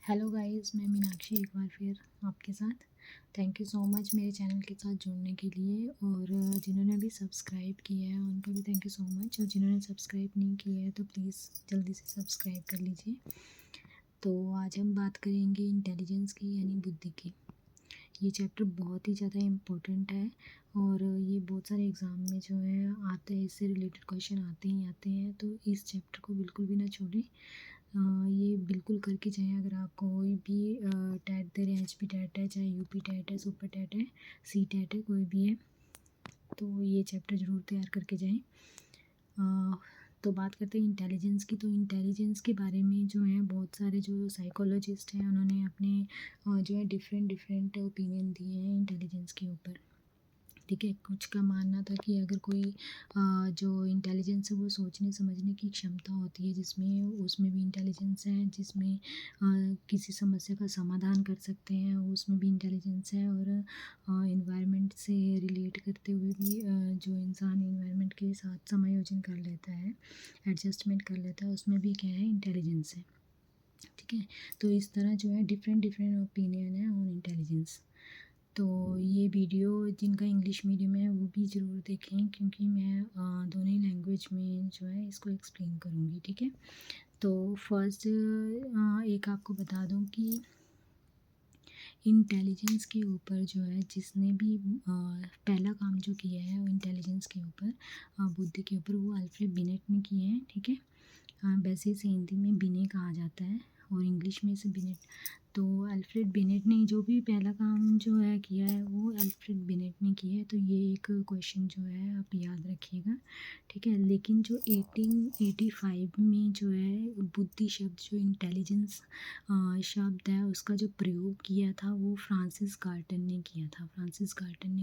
Hello guys, मैं मीनाक्षी एक बार फिर आपके साथ। थैंक यू सो मच मेरे चैनल के साथ जुड़ने के लिए। और जिन्होंने भी सब्सक्राइब किया है उनका भी थैंक यू सो मच, और जिन्होंने सब्सक्राइब नहीं किया है तो प्लीज़ जल्दी से सब्सक्राइब कर लीजिए। तो आज हम बात करेंगे इंटेलिजेंस की, यानी बुद्धि की। ये चैप्टर बहुत ही ज़्यादा इम्पोर्टेंट है और ये बहुत सारे एग्ज़ाम में जो है आते हैं, इससे रिलेटेड क्वेश्चन आते हैं। तो इस चैप्टर को बिल्कुल भी ना छोड़ें। ये बिल्कुल करके जाएँ। अगर आप कोई भी टेट दे रहे हैं, एचपी टेट है, चाहे यूपी टेट है, सुपर टेट है, सी टेट है, कोई भी है, तो ये चैप्टर ज़रूर तैयार करके जाएँ। तो बात करते हैं इंटेलिजेंस की। तो इंटेलिजेंस के बारे में जो है बहुत सारे जो साइकोलॉजिस्ट हैं उन्होंने अपने जो है डिफरेंट डिफरेंट ओपिनियन दिए हैं इंटेलिजेंस के ऊपर। ठीक है, कुछ का मानना था कि अगर कोई जो इंटेलिजेंस है वो सोचने समझने की क्षमता होती है, जिसमें उसमें भी इंटेलिजेंस है, जिसमें किसी समस्या का समाधान कर सकते हैं, उसमें भी इंटेलिजेंस है। और इन्वायरमेंट से रिलेट करते हुए भी जो इंसान इन्वायरमेंट के साथ समायोजन कर लेता है, एडजस्टमेंट कर लेता है, उसमें भी क्या है, इंटेलिजेंस है। ठीक है, तो इस तरह जो है डिफरेंट डिफरेंट ओपिनियन है ऑन इंटेलिजेंस। तो ये वीडियो जिनका इंग्लिश मीडियम है वो भी ज़रूर देखें, क्योंकि मैं दोनों ही लैंग्वेज में जो है इसको एक्सप्लेन करूँगी। ठीक है, तो फर्स्ट एक आपको बता दूँ कि इंटेलिजेंस के ऊपर जो है जिसने भी पहला काम जो किया है वो इंटेलिजेंस के ऊपर, बुद्धि के ऊपर, वो अल्फ्रेड बिनेट ने किए हैं। ठीक है, वैसे इसे हिंदी में बिने कहा जाता है और इंग्लिश में इसे बिनेट। तो अल्फ्रेड बिनेट ने जो भी पहला काम जो है किया है वो अल्फ्रेड बिनेट ने किया है। तो ये एक क्वेश्चन जो है आप याद रखिएगा। ठीक है, लेकिन जो 1885 में जो है बुद्धि शब्द, जो इंटेलिजेंस शब्द है, उसका जो प्रयोग किया था वो फ्रांसिस गार्टन ने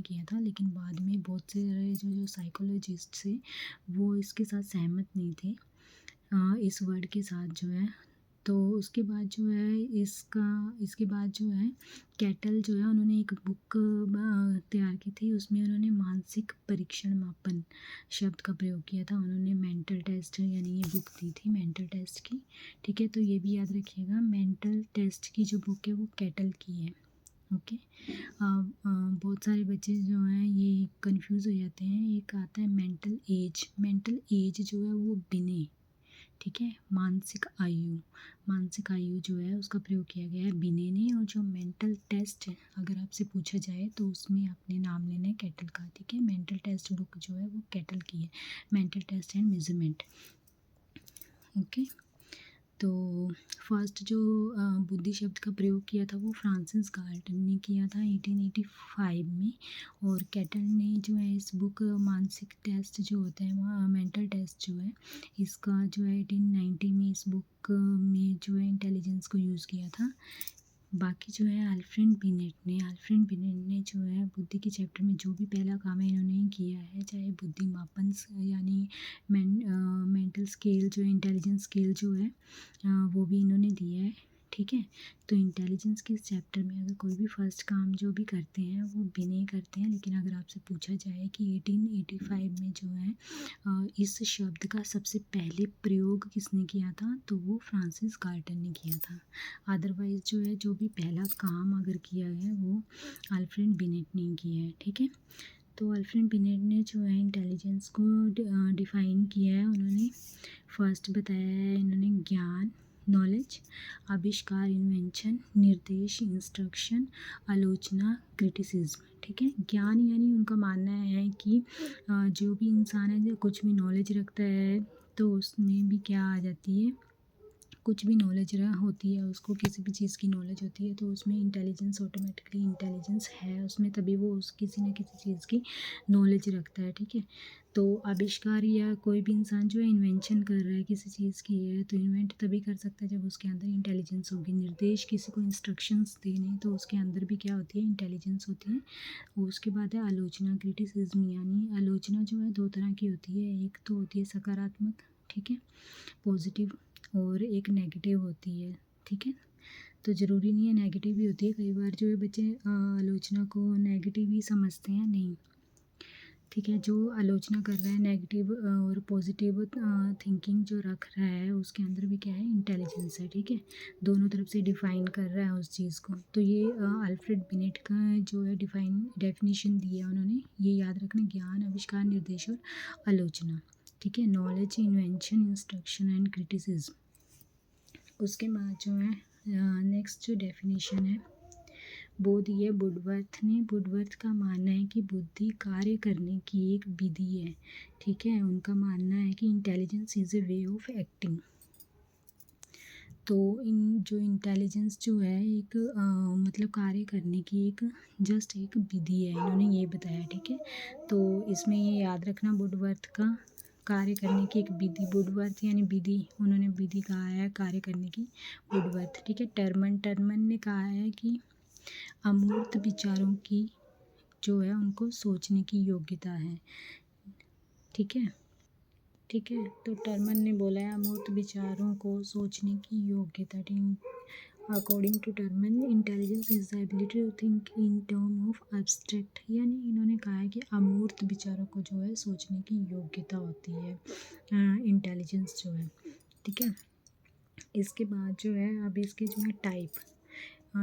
किया था। लेकिन बाद में बहुत से जो जो साइकोलॉजिस्ट थे वो इसके साथ सहमत नहीं थे, इस वर्ड के साथ जो है। तो उसके बाद जो है इसके बाद जो है कैटल जो है उन्होंने एक बुक तैयार की थी। उसमें उन्होंने मानसिक परीक्षण मापन शब्द का प्रयोग किया था। उन्होंने मेंटल टेस्ट, यानी ये बुक दी थी मेंटल टेस्ट की। ठीक है, तो ये भी याद रखिएगा, मेंटल टेस्ट की जो बुक है वो कैटल की है। ओके, बहुत सारे बच्चे जो हैं ये कंफ्यूज हो जाते हैं। एक आता है मेंटल एज जो है वो बिने। ठीक है, मानसिक आयु जो है उसका प्रयोग किया गया है बिने ने। और जो मेंटल टेस्ट है, अगर आपसे पूछा जाए तो उसमें आपने नाम लेना है कैटल का। ठीक है, मेंटल टेस्ट बुक जो है वो कैटल की है, mental test and measurement. Okay, तो फर्स्ट जो बुद्धि शब्द का प्रयोग किया था वो फ्रांसिस गार्टन ने किया था 1885 में। और कैटल ने जो है इस बुक मानसिक टेस्ट जो होता है, मेंटल टेस्ट जो है, इसका जो है 1890 में इस बुक में जो है इंटेलिजेंस को यूज़ किया था। बाकी जो है अल्फ्रेड बिनेट ने जो है बुद्धि के चैप्टर में जो भी पहला काम है इन्होंने किया है, चाहे बुद्धि मापन यानी मेंटल स्केल जो है, इंटेलिजेंस स्केल जो है, वो भी इन्होंने दिया है। ठीक है, तो इंटेलिजेंस के इस चैप्टर में अगर कोई भी फर्स्ट काम जो भी करते हैं वो बिने करते हैं। लेकिन अगर आपसे पूछा जाए कि 1885 में जो है इस शब्द का सबसे पहले प्रयोग किसने किया था, तो वो फ्रांसिस गार्टन ने किया था। अदरवाइज़ जो है जो भी पहला काम अगर किया है वो अल्फ्रेड बिनेट ने किया है। ठीक है, तो अल्फ्रेड बिनेट ने जो है इंटेलिजेंस को डिफ़ाइन किया है। उन्होंने फर्स्ट बताया है, इन्होंने ज्ञान, नॉलेज, आविष्कार, इन्वेंशन, निर्देश, इंस्ट्रक्शन, आलोचना, क्रिटिसिज्म। ठीक है, ज्ञान यानी उनका मानना है कि जो भी इंसान है जो कुछ भी नॉलेज रखता है तो उसमें भी क्या आ जाती है, कुछ भी नॉलेज होती है, उसको किसी भी चीज़ की नॉलेज होती है तो उसमें इंटेलिजेंस, ऑटोमेटिकली इंटेलिजेंस है उसमें, तभी वो उस किसी न किसी चीज़ की नॉलेज रखता है। ठीक है, तो आविष्कार या कोई भी इंसान जो है इन्वेंशन कर रहा है, किसी चीज़ की है, तो इन्वेंट तभी कर सकता है जब उसके अंदर इंटेलिजेंस होगी। निर्देश, किसी को इंस्ट्रक्शंस देने, तो उसके अंदर भी क्या होती है, इंटेलिजेंस होती है। और उसके बाद है आलोचना, क्रिटिसिज्म, यानी आलोचना जो है दो तरह की होती है, एक तो होती है सकारात्मक, ठीक है, पॉजिटिव, और एक नेगेटिव होती है। ठीक है, तो ज़रूरी नहीं है नेगेटिव भी होती है, कई बार जो है बच्चे आलोचना को नेगेटिव ही समझते हैं, नहीं। ठीक है। जो आलोचना कर रहा है नेगेटिव और पॉजिटिव थिंकिंग जो रख रहा है उसके अंदर भी क्या है, इंटेलिजेंस है। ठीक है, दोनों तरफ से डिफाइन कर रहा है उस चीज़ को। तो ये अल्फ्रेड बिनेट का जो है डेफिनेशन दी है उन्होंने, ये याद रखना, ज्ञान, आविष्कार, निर्देश और आलोचना। ठीक है, knowledge, invention, instruction and criticism. उसके बाद जो है नेक्स्ट जो डेफिनेशन है वो दी है वुडवर्थ ने। वुडवर्थ का मानना है कि बुद्धि कार्य करने की एक विधि है। ठीक है, उनका मानना है कि intelligence is a way of acting. तो इन जो इंटेलिजेंस जो है एक मतलब कार्य करने की एक जस्ट एक विधि है, इन्होंने ये बताया। ठीक है, तो इसमें ये याद रखना वुडवर्थ का कार्य करने की एक विधि, वुडवर्थ यानी विधि, उन्होंने विधि कहा है कार्य करने की, वुडवर्थ। ठीक है, टर्मन ने कहा है कि अमूर्त विचारों की जो है उनको सोचने की योग्यता है। ठीक है, ठीक है, तो टर्मन ने बोला है अमूर्त विचारों को सोचने की योग्यता। According to Terman, intelligence is the ability to think in term of abstract, यानी इन्होंने कहा है कि अमूर्त विचारों को जो है सोचने की योग्यता होती है इंटेलिजेंस जो है। ठीक है, इसके बाद जो है अब इसके जो है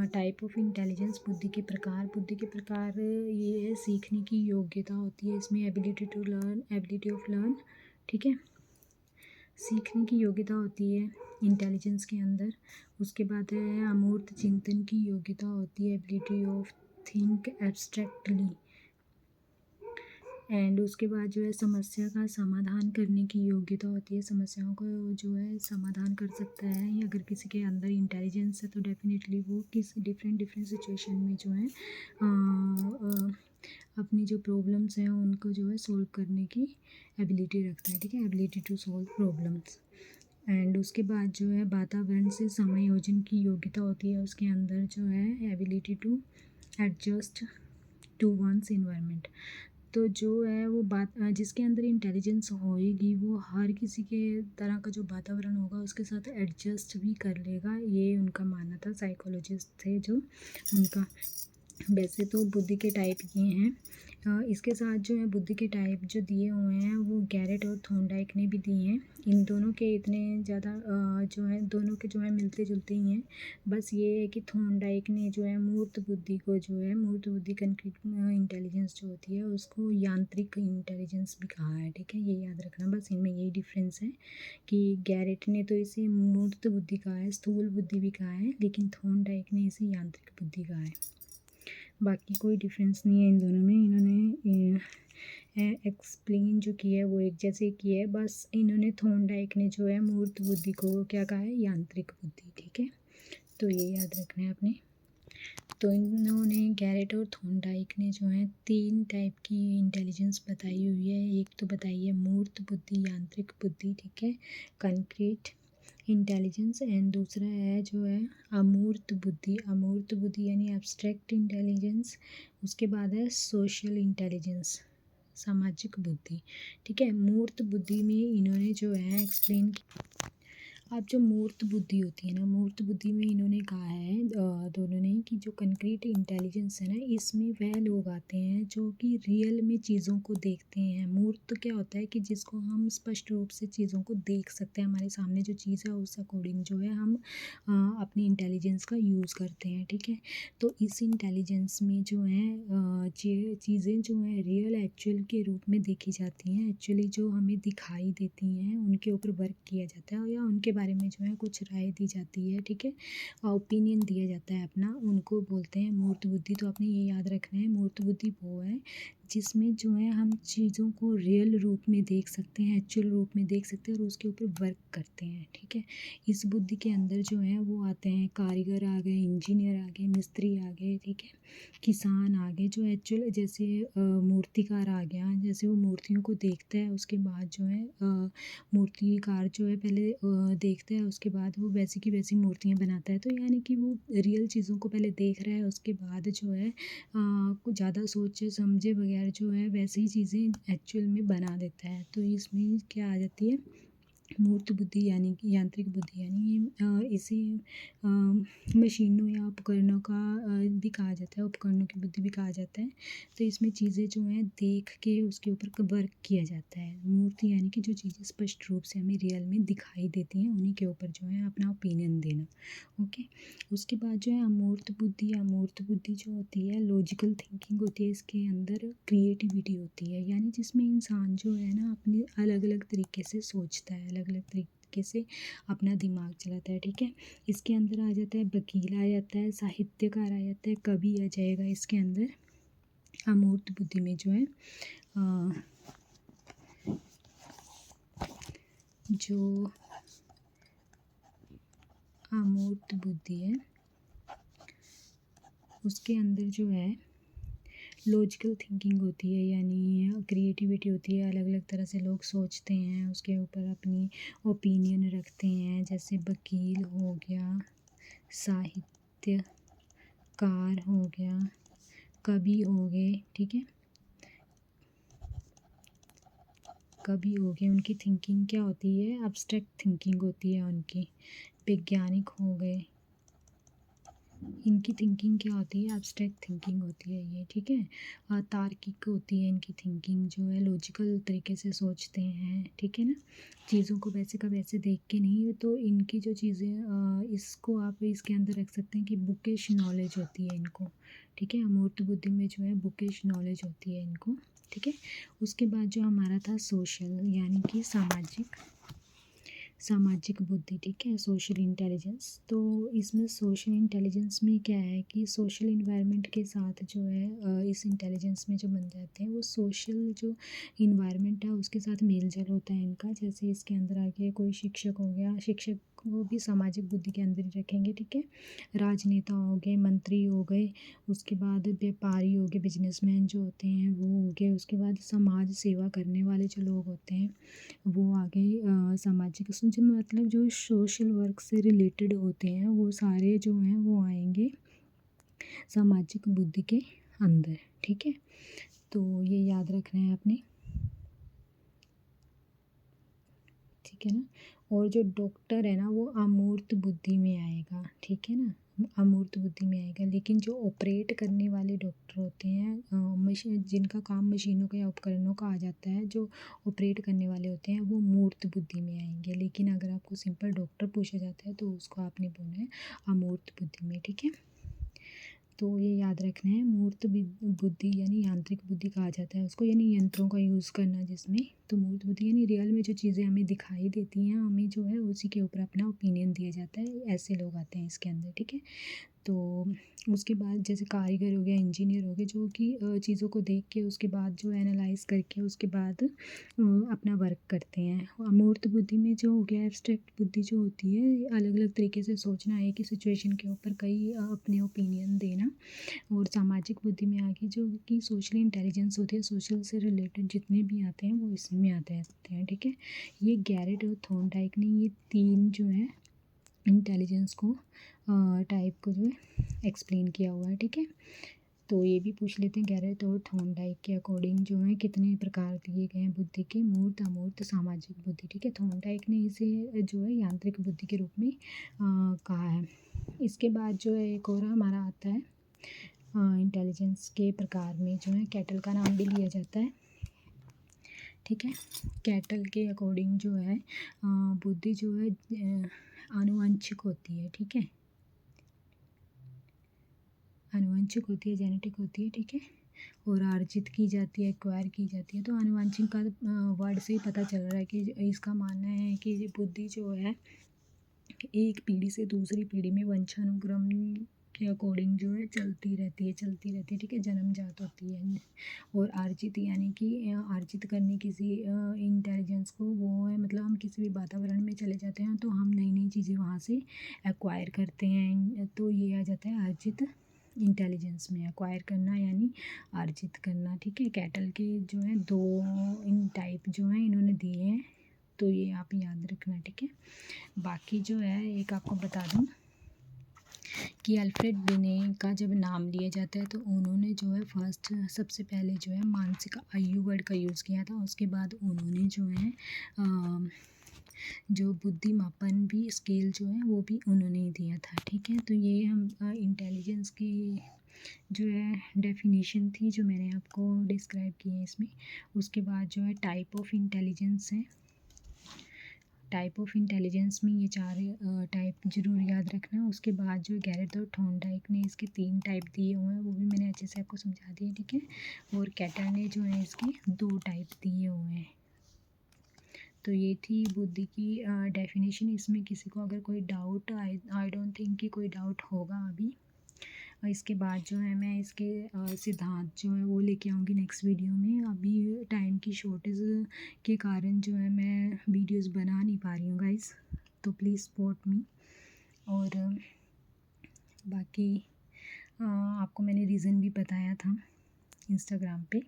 टाइप ऑफ इंटेलिजेंस, बुद्धि के प्रकार। बुद्धि के प्रकार ये है, सीखने की योग्यता होती है इसमें, ability to learn, ability of learn. ठीक है, सीखने की योग्यता होती है इंटेलिजेंस के अंदर। उसके बाद है अमूर्त चिंतन की योग्यता होती है, ability of think abstractly. And उसके बाद जो है समस्या का समाधान करने की योग्यता होती है, समस्याओं को जो है समाधान कर सकता है। अगर किसी के अंदर इंटेलिजेंस है तो डेफिनेटली वो किसी डिफरेंट सिचुएशन में जो है अपनी जो प्रॉब्लम्स हैं उनको जो है सॉल्व करने की एबिलिटी रखता है। ठीक है, ability to solve problems. And उसके बाद जो है वातावरण से समायोजन की योग्यता होती है उसके अंदर, जो है ability to adjust to one's environment. तो जो है वो बात जिसके अंदर इंटेलिजेंस होएगी वो हर किसी के तरह का जो वातावरण होगा उसके साथ एडजस्ट भी कर लेगा, ये उनका मानना था। साइकोलॉजिस्ट थे जो उनका। वैसे तो बुद्धि के टाइप ये हैं। इसके साथ जो है बुद्धि के टाइप जो दिए हुए हैं वो गैरेट और थॉर्नडाइक ने भी दिए हैं। इन दोनों के इतने ज़्यादा जो है दोनों के जो है मिलते जुलते ही हैं। बस ये है कि थॉर्नडाइक ने जो है मूर्त बुद्धि को जो है मूर्त बुद्धि कंक्रीट इंटेलिजेंस जो होती है उसको यांत्रिक इंटेलिजेंस भी कहा है। ठीक है, ये याद रखना, बस इनमें यही डिफरेंस है कि गैरेट ने तो इसे मूर्त बुद्धि कहा है, स्थूल बुद्धि भी कहा है, लेकिन थॉर्नडाइक ने इसे यांत्रिक बुद्धि कहा है। बाकी कोई डिफरेंस नहीं है इन दोनों में। इन्होंने एक्सप्लेन जो किया है वो एक जैसे किया है, बस इन्होंने थॉर्नडाइक ने जो है मूर्त बुद्धि को क्या कहा है, यांत्रिक बुद्धि। ठीक है, तो ये याद रखना है आपने। तो इन्होंने गैरेट और थॉर्नडाइक ने जो है 3 टाइप की इंटेलिजेंस बताई हुई है। एक तो बताई है मूर्त बुद्धि, यांत्रिक बुद्धि। ठीक है, कंक्रीट इंटेलिजेंस। एंड दूसरा है जो है अमूर्त बुद्धि यानी एब्स्ट्रैक्ट इंटेलिजेंस। उसके बाद है सोशल इंटेलिजेंस, सामाजिक बुद्धि। ठीक है, मूर्त बुद्धि में इन्होंने जो है एक्सप्लेन, अब जो मूर्त बुद्धि होती है ना, मूर्त बुद्धि में इन्होंने कहा है दोनों ने कि जो कंक्रीट इंटेलिजेंस है ना, इसमें वह लोग आते हैं जो कि रियल में चीज़ों को देखते हैं। मूर्त क्या होता है कि जिसको हम स्पष्ट रूप से चीज़ों को देख सकते हैं, हमारे सामने जो चीज़ है उस अकॉर्डिंग जो है हम अपनी इंटेलिजेंस का यूज़ करते हैं। ठीक है, तो इस इंटेलिजेंस में जो है चीज़ें जो हैं रियल एक्चुअल के रूप में देखी जाती हैं, एक्चुअली जो हमें दिखाई देती हैं उनके ऊपर वर्क किया जाता है या उनके बारे में जो है कुछ राय दी जाती है। ठीक है, ओपिनियन दिया जाता है अपना, उनको बोलते हैं मूर्त बुद्धि। तो आपने ये याद रखना है, मूर्त बुद्धि वो है जिसमें जो है हम चीज़ों को रियल रूप में देख सकते हैं, एक्चुअल रूप में देख सकते हैं और उसके ऊपर वर्क करते हैं। ठीक है, इस बुद्धि के अंदर जो है वो आते हैं कारीगर आ गए, इंजीनियर आ गए, मिस्त्री आ गए। ठीक है, किसान आ गए, जो एक्चुअल जैसे मूर्तिकार आ गया, जैसे वो मूर्तियों को देखता है उसके बाद जो है मूर्तिकार जो है पहले देखता है, उसके बाद वो वैसी की वैसी मूर्तियाँ बनाता है। तो यानी कि वो रियल चीज़ों को पहले देख रहा है, उसके बाद जो है कुछ ज़्यादा सोचे समझे बगैर जो है वैसी ही चीज़ें एक्चुअल में बना देता है। तो इसमें क्या आ जाती है, मूर्त बुद्धि यानी कि यांत्रिक बुद्धि यानी इसे मशीनों या उपकरणों का भी कहा जाता है, उपकरणों की बुद्धि भी कहा जाता है। तो इसमें चीज़ें जो हैं देख के उसके ऊपर वर्क किया जाता है। मूर्ति यानी कि जो चीज़ें स्पष्ट रूप से हमें रियल में दिखाई देती हैं उन्हीं के ऊपर जो है अपना ओपिनियन देना। ओके, उसके बाद जो है अमूर्त बुद्धि जो होती है लॉजिकल थिंकिंग होती है, इसके अंदर क्रिएटिविटी होती है, यानी जिसमें इंसान जो है ना अपनी अलग अलग तरीके से सोचता है, अलग अलग तरीके से अपना दिमाग चलाता है। ठीक है, इसके अंदर आ जाता है वकील आ जाता है, साहित्यकार आ जाता है, कवि आ जाएगा इसके अंदर। अमूर्त बुद्धि में जो है जो अमूर्त बुद्धि है उसके अंदर जो है लॉजिकल थिंकिंग होती है, यानी क्रिएटिविटी होती है, अलग अलग तरह से लोग सोचते हैं, उसके ऊपर अपनी ओपिनियन रखते हैं। जैसे वकील हो गया, साहित्यकार हो गया, कवि हो गए, ठीक है, कवि हो गए, उनकी थिंकिंग क्या होती है, एब्स्ट्रैक्ट थिंकिंग होती है उनकी। वैज्ञानिक हो गए, इनकी थिंकिंग क्या होती है, एब्स्ट्रैक्ट थिंकिंग होती है ये। ठीक है, तार्किक होती है इनकी थिंकिंग, जो है लॉजिकल तरीके से सोचते हैं। ठीक है ना, चीज़ों को वैसे का वैसे देख के नहीं। तो इनकी जो चीज़ें इसको आप इसके अंदर रख सकते हैं कि बुकिश नॉलेज होती है इनको। ठीक है, अमूर्त बुद्धि में जो है बुकिश नॉलेज होती है इनको। ठीक है, उसके बाद जो हमारा था सोशल यानी कि सामाजिक बुद्धि। ठीक है, सोशल इंटेलिजेंस। तो इसमें सोशल इंटेलिजेंस में क्या है कि सोशल इन्वायरमेंट के साथ जो है इस इंटेलिजेंस में जो बन जाते हैं वो सोशल जो इन्वायरमेंट है उसके साथ मेल जोल होता है इनका। जैसे इसके अंदर आके कोई शिक्षक हो गया, शिक्षक वो भी सामाजिक बुद्धि के अंदर ही रखेंगे। ठीक है, राजनेता हो गए, मंत्री हो गए, उसके बाद व्यापारी हो गए, बिजनेसमैन जो होते हैं वो हो गए, उसके बाद समाज सेवा करने वाले जो लोग होते हैं वो आ गए। सामाजिक जो मतलब जो सोशल वर्क से रिलेटेड होते हैं वो सारे जो हैं वो आएंगे सामाजिक बुद्धि के अंदर। ठीक है, तो ये याद रखना है आपने। ठीक है ना, और जो डॉक्टर है ना वो अमूर्त बुद्धि में आएगा। ठीक है ना, अमूर्त बुद्धि में आएगा। लेकिन जो ऑपरेट करने वाले डॉक्टर होते हैं मशीन, जिनका काम मशीनों का या उपकरणों का आ जाता है, जो ऑपरेट करने वाले होते हैं वो मूर्त बुद्धि में आएंगे। लेकिन अगर आपको सिंपल डॉक्टर पूछा जाता है तो उसको आपने बोलना है अमूर्त बुद्धि में। ठीक है, तो ये याद रखना है। मूर्त बुद्धि यानी यांत्रिक बुद्धि कहा जाता है उसको, यानी यंत्रों का यूज़ करना जिसमें। तो मूर्त बुद्धि यानी रियल में जो चीज़ें हमें दिखाई देती हैं हमें जो है उसी के ऊपर अपना ओपिनियन दिया जाता है, ऐसे लोग आते हैं इसके अंदर। ठीक है, तो उसके बाद जैसे कारीगर हो गया, इंजीनियर हो गए, जो कि चीज़ों को देख के उसके बाद जो एनालाइज करके उसके बाद अपना वर्क करते हैं। अमूर्त बुद्धि में जो हो गया एब्स्ट्रैक्ट बुद्धि जो होती है, अलग अलग तरीके से सोचना, एक ही सिचुएशन के ऊपर कई अपने ओपिनियन देना। और सामाजिक बुद्धि में आगे जो कि सोशल इंटेलिजेंस होती है, सोशल से रिलेटेड जितने भी आते हैं वो इसमें आते हैं। ठीक है, ये गैरेट और थॉर्नडाइक ने ये तीन जो है इंटेलिजेंस को टाइप को जो है एक्सप्लेन किया हुआ है। ठीक है, तो ये भी पूछ लेते हैं गैरेट और थॉर्नडाइक के अकॉर्डिंग जो है कितने प्रकार दिए गए हैं बुद्धि के, मूर्त, अमूर्त, सामाजिक बुद्धि। ठीक है, थॉर्नडाइक ने इसे जो है यांत्रिक बुद्धि के रूप में कहा है। इसके बाद जो है एक और हमारा आता है इंटेलिजेंस के प्रकार में जो है कैटल का नाम भी लिया जाता है। ठीक है, कैटल के अकॉर्डिंग जो है बुद्धि जो है आनुवंशिक होती है। ठीक है, आनुवंशिक होती है, जेनेटिक होती है। ठीक है, और अर्जित की जाती है, एक्वायर की जाती है। तो आनुवंशिक का वर्ड से ही पता चल रहा है कि इसका मानना है कि ये बुद्धि जो है एक पीढ़ी से दूसरी पीढ़ी में वंशानुक्रम के अकॉर्डिंग जो है चलती रहती है। ठीक है, जन्मजात होती है। और अर्जित यानी कि अर्जित करने किसी इंटेलिजेंस को, वो है मतलब हम किसी भी वातावरण में चले जाते हैं तो हम नई नई चीज़ें वहाँ से एक्वायर करते हैं, तो ये आ जाता है अर्जित इंटेलिजेंस में। एक्वायर करना यानी अर्जित करना। ठीक है, कैटल के जो है दो इन टाइप जो हैं इन्होंने दिए हैं, तो ये आप याद रखना। ठीक है, बाकी जो है एक आपको बता दूं कि अल्फ्रेड बिने का जब नाम लिया जाता है तो उन्होंने जो है फर्स्ट सबसे पहले जो है मानसिक आयु वर्ड का यूज़ किया था। उसके बाद उन्होंने जो है जो बुद्धिमापन भी स्केल जो है वो भी उन्होंने ही दिया था। ठीक है, तो ये हम इंटेलिजेंस की जो है डेफिनेशन थी जो मैंने आपको डिस्क्राइब की है इसमें। उसके बाद जो है टाइप ऑफ इंटेलिजेंस है। टाइप ऑफ इंटेलिजेंस में ये चार टाइप ज़रूर याद रखना। उसके बाद जो गैरेट और थॉर्नडाइक ने इसके 3 टाइप दिए हुए हैं, वो भी मैंने अच्छे से आपको समझा दिए। ठीक है, और कैटल ने जो है इसके 2 टाइप दिए हुए हैं। तो ये थी बुद्धि की डेफिनेशन। इसमें किसी को अगर कोई डाउट, आई डोंट थिंक कि कोई डाउट होगा अभी। और इसके बाद जो है मैं इसके सिद्धांत जो है वो लेके आऊँगी नेक्स्ट वीडियो में। अभी टाइम की शॉर्टेज के कारण जो है मैं वीडियोस बना नहीं पा रही हूँ गाइस, तो प्लीज़ सपोर्ट मी। और बाकी आपको मैंने रीज़न भी बताया था इंस्टाग्राम पे,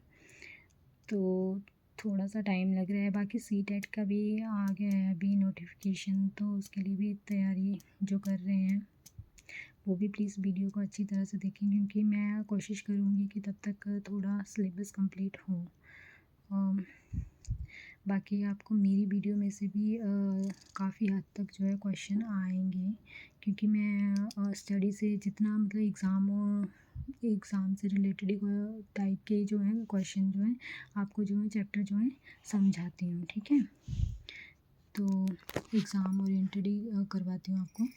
तो थोड़ा सा टाइम लग रहा है। बाकी सी-टेट का भी आ गया है अभी नोटिफिकेशन, तो उसके लिए भी तैयारी जो कर रहे हैं वो भी प्लीज़ वीडियो को अच्छी तरह से देखें, क्योंकि मैं कोशिश करूँगी कि तब तक थोड़ा सिलेबस कंप्लीट हो। बाकी आपको मेरी वीडियो में से भी काफ़ी हद तक जो है क्वेश्चन आएंगे, क्योंकि मैं स्टडी से जितना मतलब एग्ज़ाम से रिलेटेड टाइप के जो हैं क्वेश्चन जो हैं आपको जो है चैप्टर जो है समझाती हूँ। ठीक है, तो एग्ज़ाम ओरिएंटेड ही करवाती हूँ आपको।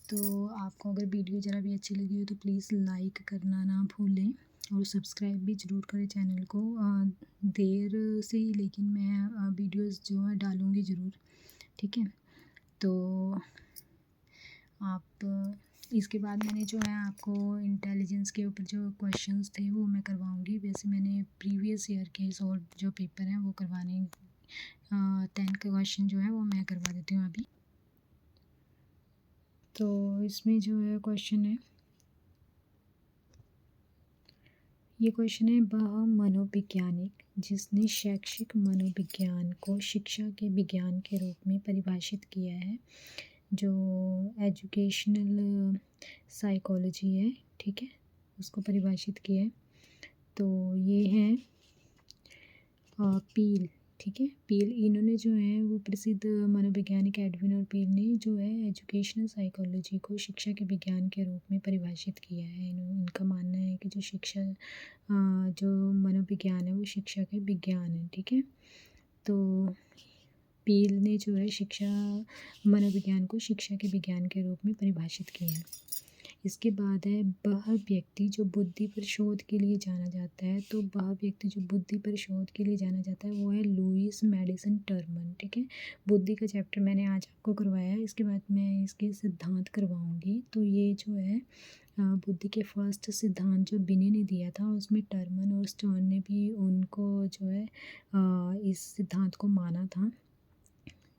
तो आपको अगर वीडियो ज़रा भी अच्छी लगी हो तो प्लीज़ लाइक करना ना भूलें, और सब्सक्राइब भी ज़रूर करें चैनल को। देर से ही लेकिन मैं वीडियोस जो है डालूँगी ज़रूर। ठीक है, तो आप इसके बाद मैंने जो है आपको इंटेलिजेंस के ऊपर जो क्वेश्चंस थे वो मैं करवाऊँगी। वैसे मैंने प्रीवियस ईयर के सॉल्व जो पेपर हैं वो करवाने 10 के क्वेश्चन जो है वो मैं करवा देती हूँ अभी। तो इसमें जो है क्वेश्चन है, ये क्वेश्चन है, वह मनोवैज्ञानिक जिसने शैक्षिक मनोविज्ञान को शिक्षा के विज्ञान के रूप में परिभाषित किया है, जो एजुकेशनल साइकोलॉजी है, ठीक है, उसको परिभाषित किया है। तो ये है पील। ठीक है, पील, इन्होंने जो है वो प्रसिद्ध मनोवैज्ञानिक एडविन और पील ने जो है एजुकेशनल साइकोलॉजी को शिक्षा के विज्ञान के रूप में परिभाषित किया है। इनका मानना है कि जो शिक्षा जो मनोविज्ञान है वो शिक्षा के विज्ञान है। ठीक है, तो पील ने जो है मनोविज्ञान को शिक्षा के विज्ञान के रूप में परिभाषित किया है। इसके बाद है, वह व्यक्ति जो बुद्धि पर शोध के लिए जाना जाता है, तो वह व्यक्ति जो बुद्धि पर शोध के लिए जाना जाता है वो है लुईस मैडिसन टर्मन। ठीक है, बुद्धि का चैप्टर मैंने आज आपको करवाया है, इसके बाद मैं इसके सिद्धांत करवाऊंगी। तो ये जो है बुद्धि के फर्स्ट सिद्धांत जो बिने ने दिया था, उसमें टर्मन और स्टर्न ने भी उनको जो है इस सिद्धांत को माना था,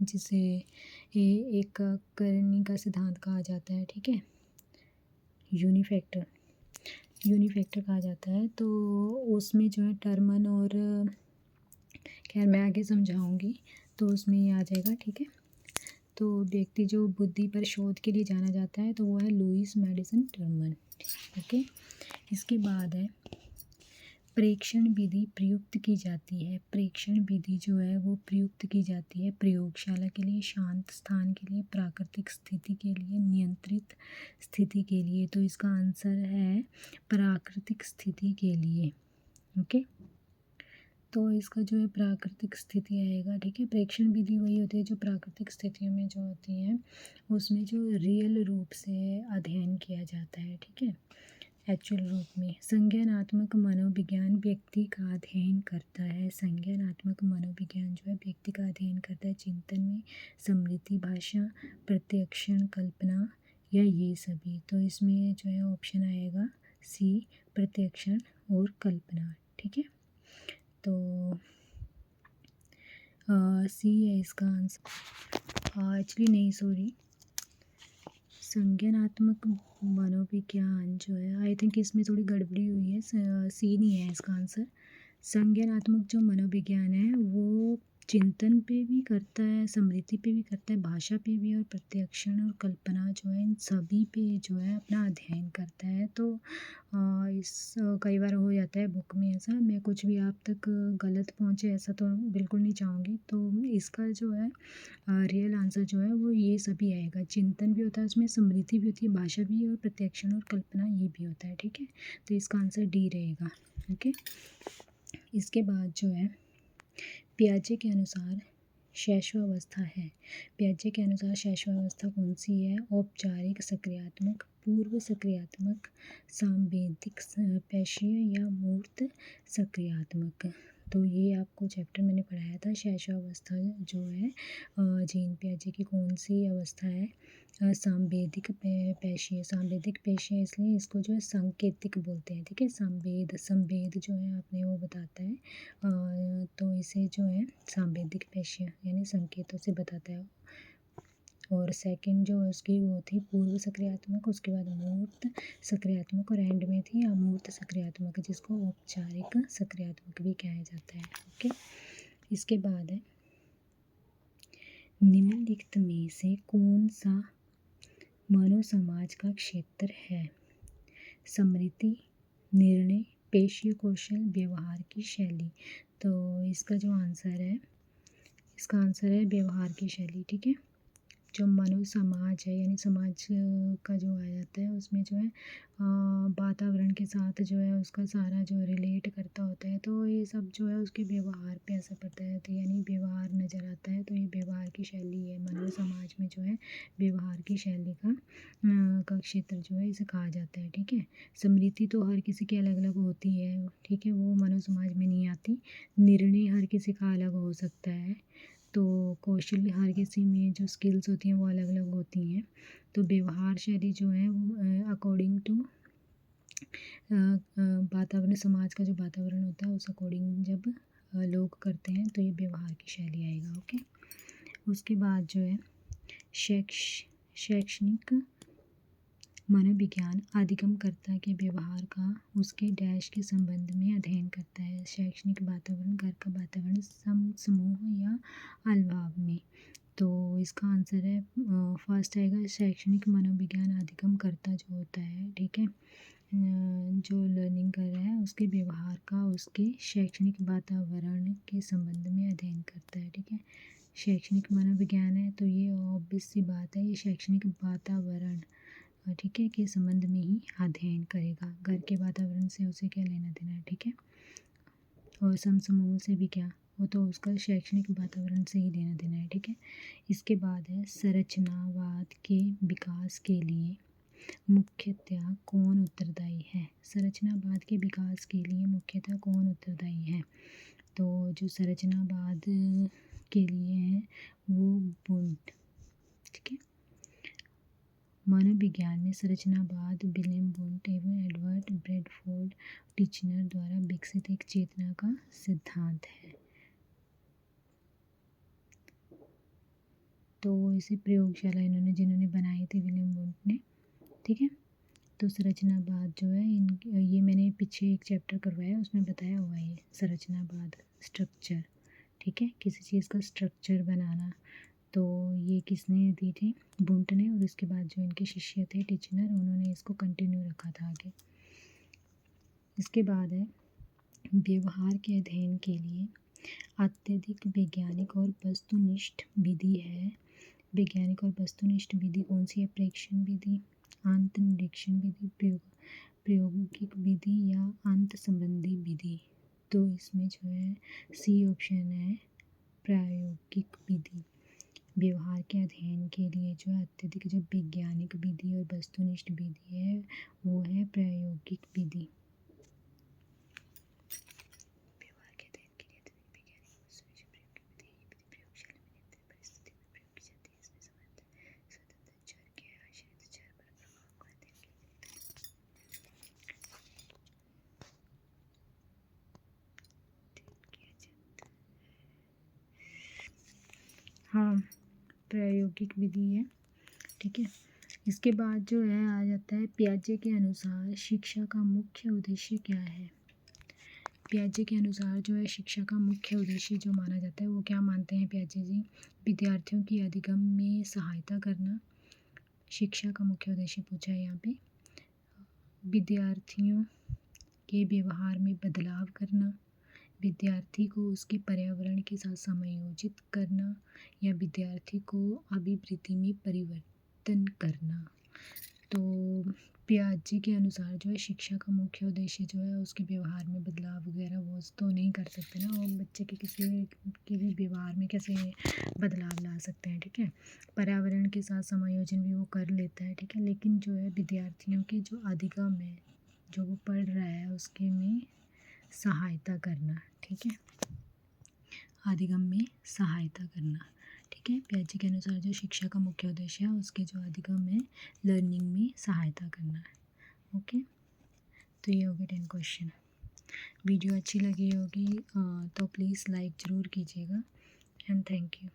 जिसे एक करनी का सिद्धांत कहा जाता है। ठीक है, यूनिफैक्टर कहा जाता है। तो उसमें जो है टर्मन और खैर मैं आगे समझाऊंगी, तो उसमें ये आ जाएगा। ठीक है, तो व्यक्ति जो बुद्धि पर शोध के लिए जाना जाता है तो वो है लुईस मैडिसन टर्मन। ओके, इसके बाद है, प्रेक्षण विधि प्रयुक्त की जाती है। प्रेक्षण विधि जो है वो प्रयुक्त की जाती है प्रयोगशाला के लिए, शांत स्थान के लिए, प्राकृतिक स्थिति के लिए, नियंत्रित स्थिति के लिए। तो इसका आंसर है प्राकृतिक स्थिति के लिए। ओके, तो इसका जो है प्राकृतिक स्थिति आएगा। ठीक है, प्रेक्षण विधि वही होती है जो प्राकृतिक स्थितियों में जो होती हैं उसमें जो रियल रूप से अध्ययन किया जाता है। ठीक है, एक्चुअल रूप में। संज्ञानात्मक मनोविज्ञान व्यक्ति का अध्ययन करता है। संज्ञानात्मक मनोविज्ञान जो है व्यक्ति का अध्ययन करता है चिंतन में स्मृति, भाषा, प्रत्यक्षण, कल्पना या ये सभी। तो इसमें जो है ऑप्शन आएगा सी, प्रत्यक्षण और कल्पना। ठीक है, तो सी है इसका आंसर। एक्चुअली नहीं, सॉरी, संज्ञानात्मक मनोविज्ञान जो है, आई थिंक इसमें थोड़ी गड़बड़ी हुई है, सी नहीं है इसका आंसर। संज्ञानात्मक जो मनोविज्ञान है वो चिंतन पे भी करता है, स्मृति पे भी करता है, भाषा पे भी, और प्रत्यक्षण और कल्पना जो है इन सभी पे जो है अपना अध्ययन करता है। तो कई बार हो जाता है बुक में ऐसा, मैं कुछ भी आप तक गलत पहुँचे ऐसा तो बिल्कुल नहीं चाहूँगी। तो इसका जो है रियल आंसर जो है वो ये सभी आएगा। चिंतन भी होता है उसमें, स्मृति भी होती है, भाषा भी, और प्रत्यक्षण और कल्पना ये भी होता है। ठीक है, तो इसका आंसर डी रहेगा। ओके, इसके बाद जो है पियाजे के अनुसार शैशवावस्था है। पियाजे के अनुसार शैशवावस्था कौन सी है? औपचारिक सक्रियात्मक, पूर्व सक्रियात्मक, सांवेदिक पेशीय या मूर्त सक्रियात्मक। तो ये आपको चैप्टर मैंने पढ़ाया था, शैशवावस्था जो है जीन पियाजे की कौन सी अवस्था है? सांवेदिक पेशीय। सांवेदिक पेशीय इसलिए इसको जो है सांकेतिक बोलते हैं। ठीक है, संवेद जो है आपने वो बताता है, तो इसे जो है सांवेदिक पेशीय यानी संकेतों से बताता है। और सेकंड जो उसकी वो थी पूर्व सक्रियात्मक, उसके बाद मूर्त सक्रियात्मक, और एंड में थी अमूर्त सक्रियात्मक, जिसको औपचारिक सक्रियात्मक भी कहा जाता है। ओके, इसके बाद है निम्नलिखित में से कौन सा मनोसमाज का क्षेत्र है? स्मृति, निर्णय, पेशीय कौशल, व्यवहार की शैली। तो इसका जो आंसर है, इसका आंसर है व्यवहार की शैली। ठीक है, जो मनोसमाज है यानी समाज का जो आ जाता है उसमें जो है वातावरण के साथ जो है उसका सारा जो रिलेट करता होता है, तो ये सब जो है उसके व्यवहार पे असर पड़ता है, तो यानी व्यवहार नज़र आता है, तो ये व्यवहार की शैली है। मनोसमाज में जो है व्यवहार की शैली का क्षेत्र जो है इसे कहा जाता है। ठीक है, स्मृति तो हर किसी की अलग अलग होती है। ठीक है, वो मनोसमाज में नहीं आती। निर्णय हर किसी का अलग हो सकता है। तो कौशल हर किसी में जो स्किल्स होती हैं वो अलग अलग होती हैं। तो व्यवहार शैली जो है वो अकॉर्डिंग टू वातावरण, समाज का जो वातावरण होता है उस अकॉर्डिंग जब लोग करते हैं तो ये व्यवहार की शैली आएगा। ओके, उसके बाद जो है शैक्षणिक मनोविज्ञान अधिगमकर्ता के व्यवहार का उसके डैश के संबंध में अध्ययन करता है। शैक्षणिक वातावरण, घर का वातावरण, समूह या अलभाव में। तो इसका आंसर है फर्स्ट आएगा शैक्षणिक मनोविज्ञान अधिगमकर्ता जो होता है। ठीक है, जो लर्निंग कर रहा है उसके व्यवहार का उसके शैक्षणिक वातावरण के संबंध में अध्ययन करता है। ठीक है, शैक्षणिक मनोविज्ञान है तो ये ऑब्वियस सी बात है, ये शैक्षणिक वातावरण ठीक है के संबंध में ही अध्ययन करेगा। घर के वातावरण से उसे क्या लेना देना है। ठीक है, और समूह से भी क्या, वो तो उसका शैक्षणिक वातावरण से ही लेना देना है। ठीक है, इसके बाद है संरचनावाद के विकास के लिए मुख्यतः कौन उत्तरदायी है? संरचनावाद के विकास के लिए मुख्यतः कौन उत्तरदायी है? तो जो संरचनावाद के लिए है वो वुंट। ठीक है, मनोविज्ञान में संरचनावाद विलियम वुंट एवं एडवर्ड ब्रैडफोर्ड टिचनर द्वारा विकसित एक चेतना का सिद्धांत है। तो इसे प्रयोगशाला जिन्होंने बनाई थी विलियम वुंट ने। ठीक है, तो संरचनावाद जो है ये मैंने पीछे एक चैप्टर करवाया उसमें बताया हुआ है, ये संरचनावाद स्ट्रक्चर। ठीक है, किसी चीज़ का स्ट्रक्चर बनाना, तो ये किसने दी थी? वुंट ने, और उसके बाद जो इनके शिष्य थे टिचनर, उन्होंने इसको कंटिन्यू रखा था आगे। इसके बाद है व्यवहार के अध्ययन के लिए अत्यधिक वैज्ञानिक और वस्तुनिष्ठ विधि है। वैज्ञानिक और वस्तुनिष्ठ विधि कौन सी है? प्रेक्षण विधि, अंतर्निरीक्षण विधि, प्रायोगिक विधि या अंत संबंधी विधि। तो इसमें जो है सी ऑप्शन है प्रायोगिक विधि। व्यवहार के अध्ययन के लिए जो अत्यधिक जो वैज्ञानिक विधि और वस्तुनिष्ठ विधि है वो है प्रायोगिक विधि। व्यवहार के अध्ययन के लिए अत्यधिक वैज्ञानिक वस्तुनिष्ठ प्रायोगिक विधि, ये विधि प्रयोगशाला में नियंत्रित परिस्थिति में प्रयोग की जाती है। इसमें स्वतंत्र चर के आश्रित चर पर प्रभाव का अध्ययन किया जाता है। हाँ, प्रायोगिक विधि है। ठीक है, इसके बाद जो है आ जाता है पियाजे के अनुसार शिक्षा का मुख्य उद्देश्य क्या है? पियाजे के अनुसार जो है शिक्षा का मुख्य उद्देश्य जो माना जाता है वो क्या मानते हैं पियाजे जी? विद्यार्थियों की अधिगम में सहायता करना शिक्षा का मुख्य उद्देश्य पूछा है यहाँ पे। विद्यार्थियों के व्यवहार में बदलाव करना, विद्यार्थी को उसके पर्यावरण के साथ समायोजित करना या विद्यार्थी को अभिवृत्ति में परिवर्तन करना। तो पियाजे के अनुसार जो है शिक्षा का मुख्य उद्देश्य जो है उसके व्यवहार में बदलाव वगैरह वो तो नहीं कर सकते ना, वो बच्चे के किसी के भी व्यवहार में कैसे बदलाव ला सकते हैं, ठीक है। पर्यावरण के साथ समायोजन भी वो कर लेता है, ठीक है, लेकिन जो है विद्यार्थियों के जो अधिगम है जो वो पढ़ रहा है उसके में सहायता करना, ठीक है, अधिगम में सहायता करना, ठीक है। पियाजे के अनुसार जो शिक्षा का मुख्य उद्देश्य है उसके जो अधिगम है लर्निंग में सहायता करना है। ओके, तो ये हो गए 10 क्वेश्चन। वीडियो अच्छी लगी होगी तो प्लीज़ लाइक ज़रूर कीजिएगा एंड थैंक यू।